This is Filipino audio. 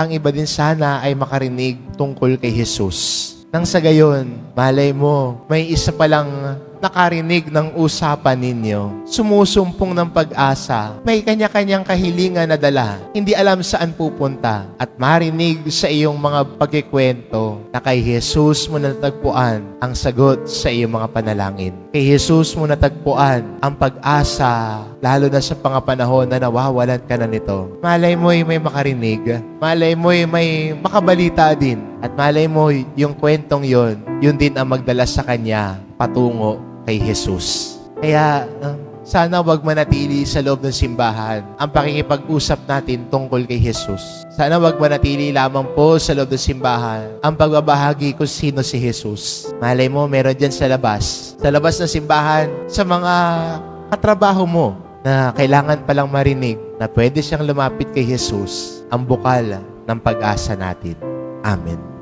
Ang iba din sana ay makarinig tungkol kay Jesus. Nang sa gayon, malay mo, may isa palang nakarinig ng usapan ninyo. Sumusumpong ng pag-asa. May kanya-kanyang kahilingan na dala. Hindi alam saan pupunta. At marinig sa iyong mga pagkikwento na kay Jesus mo natagpuan ang sagot sa iyong mga panalangin. Kay Jesus mo natagpuan ang pag-asa, lalo na sa mga panahon na nawawalan ka na nito. Malay mo'y may makarinig. Malay mo'y may makabalita din. At malay mo, yung kwentong yon, yun din ang magdala sa kanya patungo kay Jesus. Kaya, sana wag manatili sa loob ng simbahan ang pakikipag-usap natin tungkol kay Jesus. Sana wag manatili lamang po sa loob ng simbahan ang pagbabahagi kung sino si Jesus. Malay mo, meron dyan sa labas ng simbahan, sa mga katrabaho mo na kailangan palang marinig na pwede siyang lumapit kay Jesus, ang bukal ng pag-asa natin. Amen.